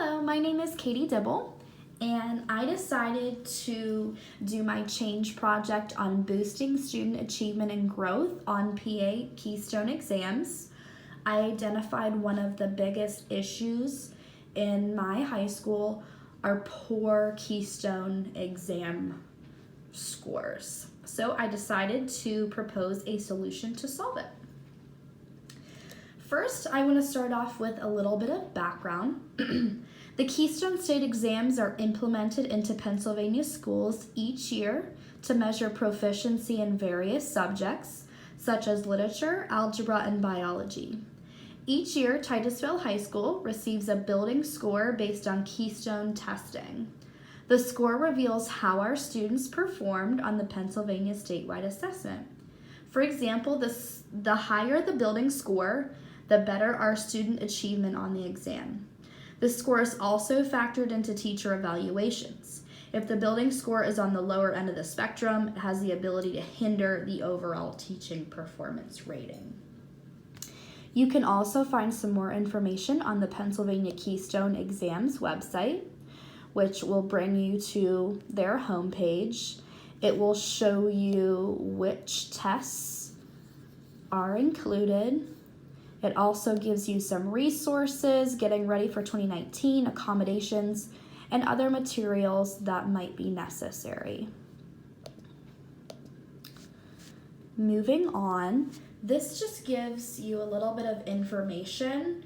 Hello, my name is Katie Dibble, and I decided to do my change project on boosting student achievement and growth on PA Keystone exams. I identified one of the biggest issues in my high school are poor Keystone exam scores. So I decided to propose a solution to solve it. First, I want to start off with a little bit of background. The Keystone State exams are implemented into Pennsylvania schools each year to measure proficiency in various subjects, such as literature, algebra, and biology. Each year, Titusville High School receives a building score based on Keystone testing. The score reveals how our students performed on the Pennsylvania statewide assessment. For example, the higher the building score, the better our student achievement on the exam. The score is also factored into teacher evaluations. If the building score is on the lower end of the spectrum, it has the ability to hinder the overall teaching performance rating. You can also find some more information on the Pennsylvania Keystone Exams website, which will bring you to their homepage. It will show you which tests are included. It also gives you some resources, getting ready for 2019, accommodations, and other materials that might be necessary. Moving on, this just gives you a little bit of information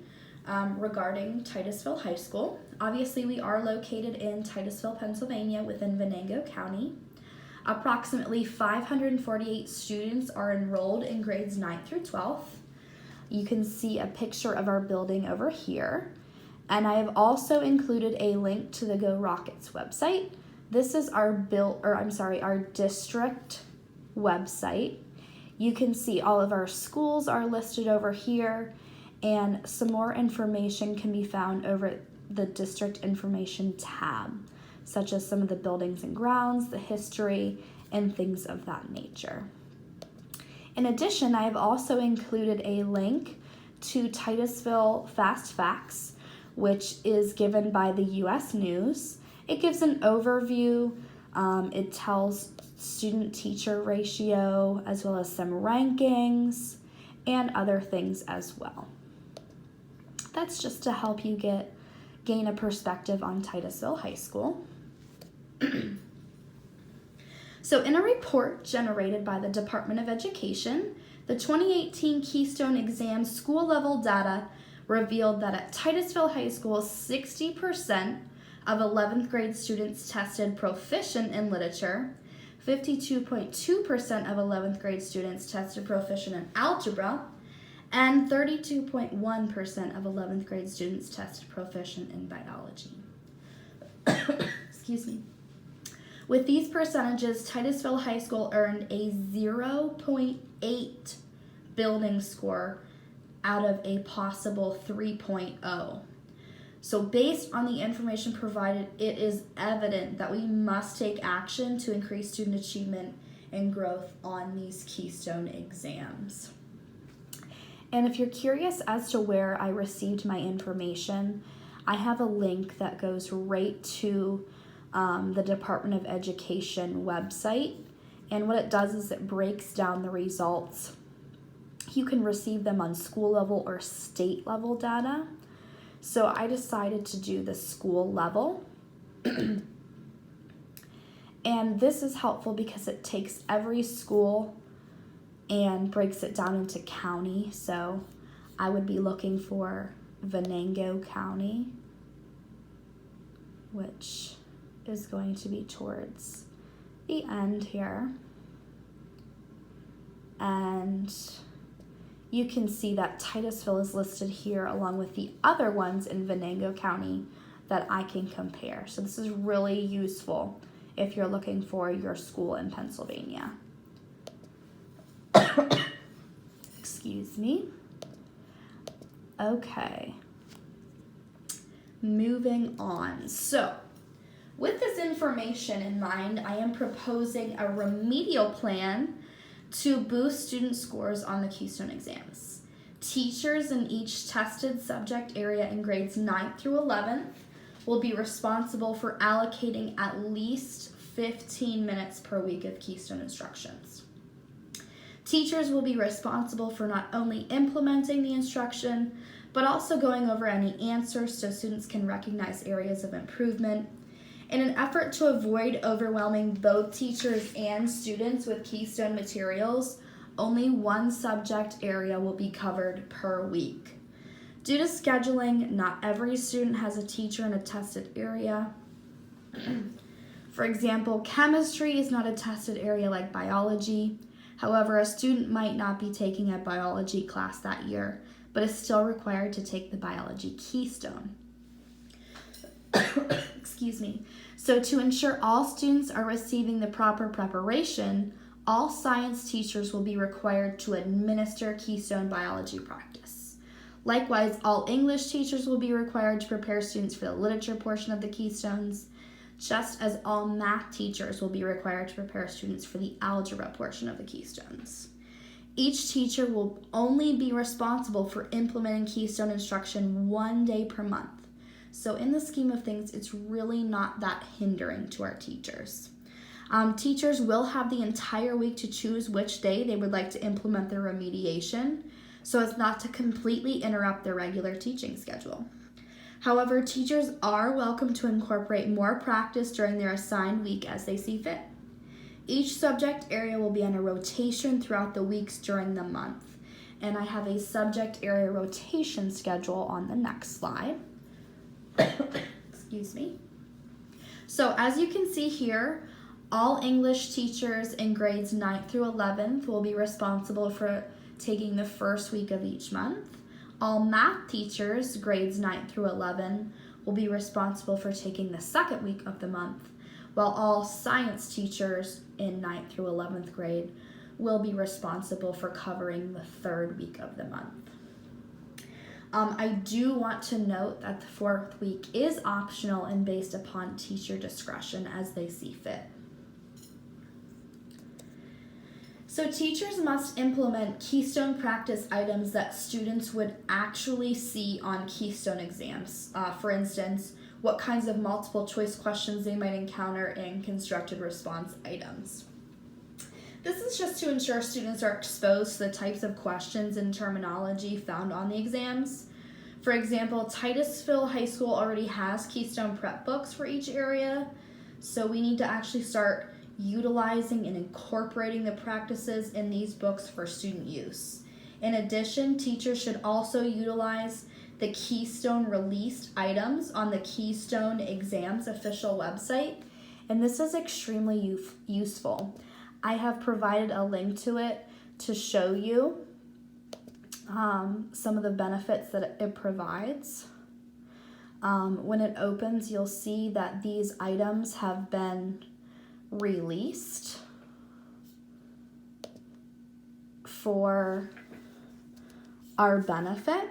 regarding Titusville High School. Obviously, we are located in Titusville, Pennsylvania, within Venango County. Approximately 548 students are enrolled in grades 9th through 12th. You can see a picture of our building over here. And I have also included a link to the Go Rockets website. This is our district website. You can see all of our schools are listed over here, and some more information can be found over the district information tab, such as some of the buildings and grounds, the history, and things of that nature. In addition, I have also included a link to Titusville Fast Facts, which is given by the U.S. News. It gives an overview. It tells student-teacher ratio, as well as some rankings and other things as well. That's just to help you gain a perspective on Titusville High School. So in a report generated by the Department of Education, the 2018 Keystone exam school level data revealed that at Titusville High School, 60% of 11th grade students tested proficient in literature, 52.2% of 11th grade students tested proficient in algebra, and 32.1% of 11th grade students tested proficient in biology. Excuse me. With these percentages, Titusville High School earned a 0.8 building score out of a possible 3.0. So based on the information provided, it is evident that we must take action to increase student achievement and growth on these Keystone exams. And if you're curious as to where I received my information, I have a link that goes right to the Department of Education website. And what it does is it breaks down the results. You can receive them on school level or state level data. So I decided to do the school level. And this is helpful because it takes every school and breaks it down into county. So I would be looking for Venango County, which is going to be towards the end here. And you can see that Titusville is listed here along with the other ones in Venango County that I can compare. So this is really useful if you're looking for your school in Pennsylvania. Excuse me. Okay. Moving on. So, with this information in mind, I am proposing a remedial plan to boost student scores on the Keystone exams. Teachers in each tested subject area in grades 9th through 11th will be responsible for allocating at least 15 minutes per week of Keystone instructions. Teachers will be responsible for not only implementing the instruction, but also going over any answers so students can recognize areas of improvement. In an effort to avoid overwhelming both teachers and students with Keystone materials, only one subject area will be covered per week. Due to scheduling, not every student has a teacher in a tested area. For example, chemistry is not a tested area like biology. However, a student might not be taking a biology class that year, but is still required to take the biology Keystone. Excuse me. So to ensure all students are receiving the proper preparation, all science teachers will be required to administer Keystone biology practice. Likewise, all English teachers will be required to prepare students for the literature portion of the Keystones, just as all math teachers will be required to prepare students for the algebra portion of the Keystones. Each teacher will only be responsible for implementing Keystone instruction 1 day per month. So in the scheme of things, it's really not that hindering to our teachers. Teachers will have the entire week to choose which day they would like to implement their remediation, so as not to completely interrupt their regular teaching schedule. However, teachers are welcome to incorporate more practice during their assigned week as they see fit. Each subject area will be on a rotation throughout the weeks during the month, and I have a subject area rotation schedule on the next slide. Excuse me. So as you can see here, all English teachers in grades 9th through 11th will be responsible for taking the first week of each month. All math teachers, grades 9th through 11, will be responsible for taking the second week of the month, while all science teachers in 9th through 11th grade will be responsible for covering the third week of the month. I do want to note that the fourth week is optional and based upon teacher discretion as they see fit. So teachers must implement Keystone practice items that students would actually see on Keystone exams. For instance, what kinds of multiple choice questions they might encounter in constructed response items. This is just to ensure students are exposed to the types of questions and terminology found on the exams. For example, Titusville High School already has Keystone prep books for each area, so we need to actually start utilizing and incorporating the practices in these books for student use. In addition, teachers should also utilize the Keystone released items on the Keystone Exams official website, and this is extremely useful. I have provided a link to it to show you some of the benefits that it provides. When it opens, you'll see that these items have been released for our benefit.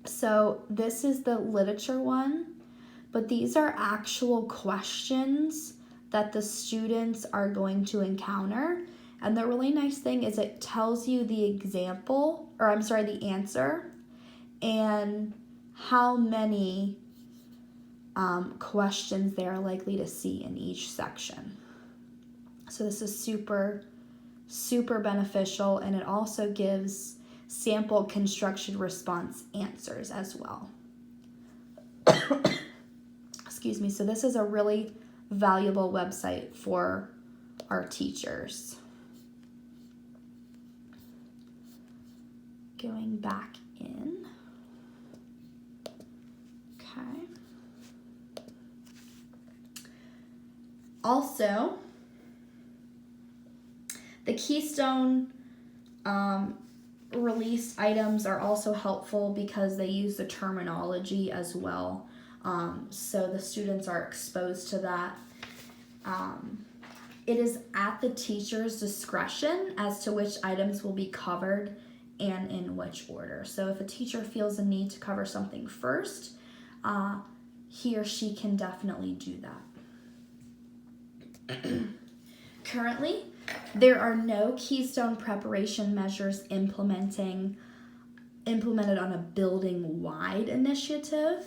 So this is the literature one, but these are actual questions that the students are going to encounter. And the really nice thing is it tells you the the answer and how many questions they're likely to see in each section. So this is super, super beneficial, and it also gives sample construction response answers as well. Excuse me. So this is a really valuable website for our teachers. Going back in. Okay. Also, the Keystone released items are also helpful because they use the terminology as well. So the students are exposed to that. It is at the teacher's discretion as to which items will be covered and in which order. So if a teacher feels a need to cover something first, he or she can definitely do that. Currently, there are no Keystone preparation measures implemented on a building-wide initiative.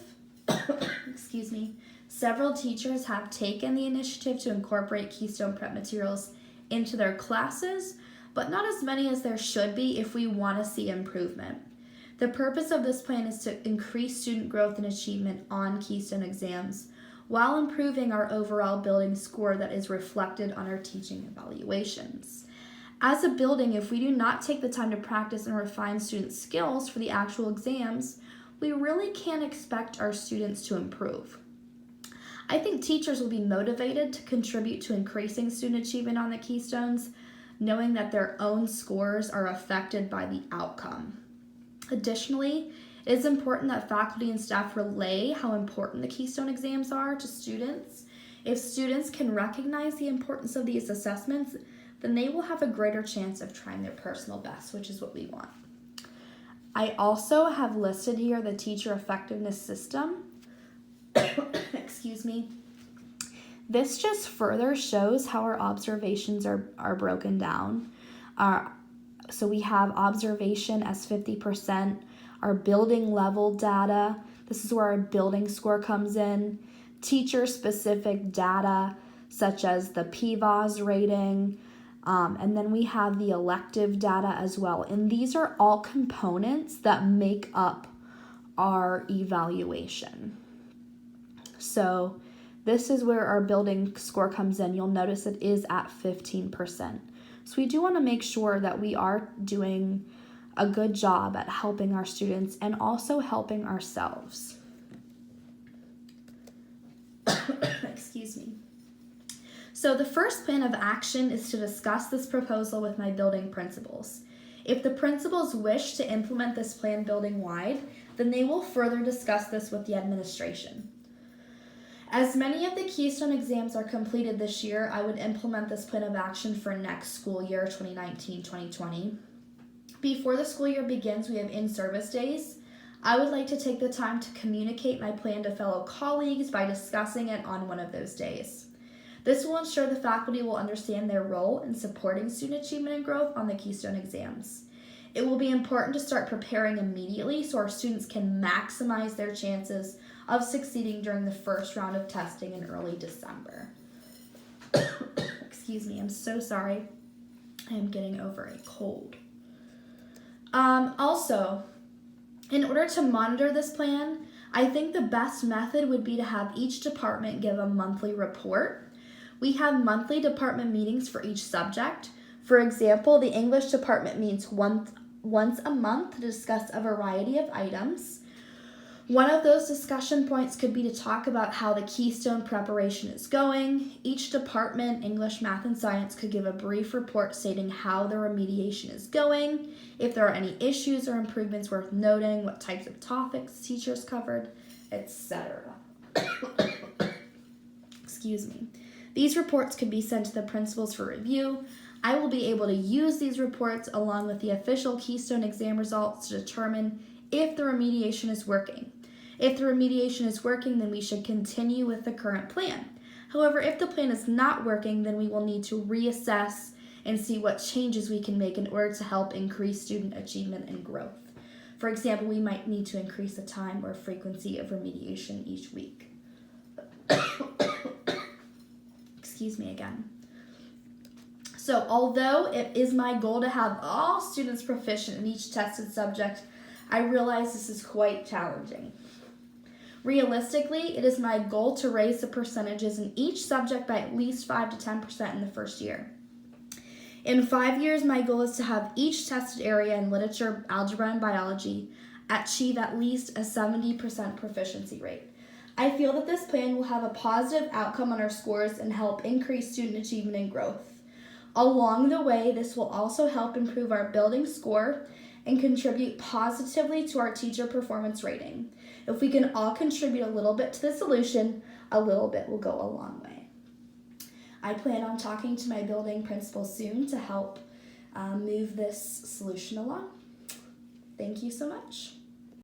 excuse me, several teachers have taken the initiative to incorporate Keystone prep materials into their classes, but not as many as there should be if we want to see improvement. The purpose of this plan is to increase student growth and achievement on Keystone exams while improving our overall building score that is reflected on our teaching evaluations. As a building, if we do not take the time to practice and refine student skills for the actual exams, we really can't expect our students to improve. I think teachers will be motivated to contribute to increasing student achievement on the Keystones, knowing that their own scores are affected by the outcome. Additionally, it is important that faculty and staff relay how important the Keystone exams are to students. If students can recognize the importance of these assessments, then they will have a greater chance of trying their personal best, which is what we want. I also have listed here the teacher effectiveness system. Excuse me. This just further shows how our observations are broken down. So we have observation as 50%, our building level data. This is where our building score comes in. Teacher-specific data, such as the PVAS rating, and then we have the elective data as well. And these are all components that make up our evaluation. So this is where our building score comes in. You'll notice it is at 15%. So we do want to make sure that we are doing a good job at helping our students and also helping ourselves. Excuse me. So the first plan of action is to discuss this proposal with my building principals. If the principals wish to implement this plan building-wide, then they will further discuss this with the administration. As many of the Keystone exams are completed this year, I would implement this plan of action for next school year, 2019-2020. Before the school year begins, we have in-service days. I would like to take the time to communicate my plan to fellow colleagues by discussing it on one of those days. This will ensure the faculty will understand their role in supporting student achievement and growth on the Keystone exams. It will be important to start preparing immediately so our students can maximize their chances of succeeding during the first round of testing in early December. Excuse me, I'm so sorry. I am getting over a cold. Also, in order to monitor this plan, I think the best method would be to have each department give a monthly report. We have monthly department meetings for each subject. For example, the English department meets once a month to discuss a variety of items. One of those discussion points could be to talk about how the Keystone preparation is going. Each department, English, Math, and Science, could give a brief report stating how the remediation is going, if there are any issues or improvements worth noting, what types of topics teachers covered, etc. Excuse me. These reports can be sent to the principals for review. I will be able to use these reports along with the official Keystone exam results to determine if the remediation is working. If the remediation is working, then we should continue with the current plan. However, if the plan is not working, then we will need to reassess and see what changes we can make in order to help increase student achievement and growth. For example, we might need to increase the time or frequency of remediation each week. Excuse me again. So although it is my goal to have all students proficient in each tested subject, I realize this is quite challenging. Realistically, it is my goal to raise the percentages in each subject by at least 5 to 10% in the first year. In 5 years, my goal is to have each tested area in literature, algebra, and biology achieve at least a 70% proficiency rate. I feel that this plan will have a positive outcome on our scores and help increase student achievement and growth. Along the way, this will also help improve our building score and contribute positively to our teacher performance rating. If we can all contribute a little bit to the solution, a little bit will go a long way. I plan on talking to my building principal soon to help move this solution along. Thank you so much.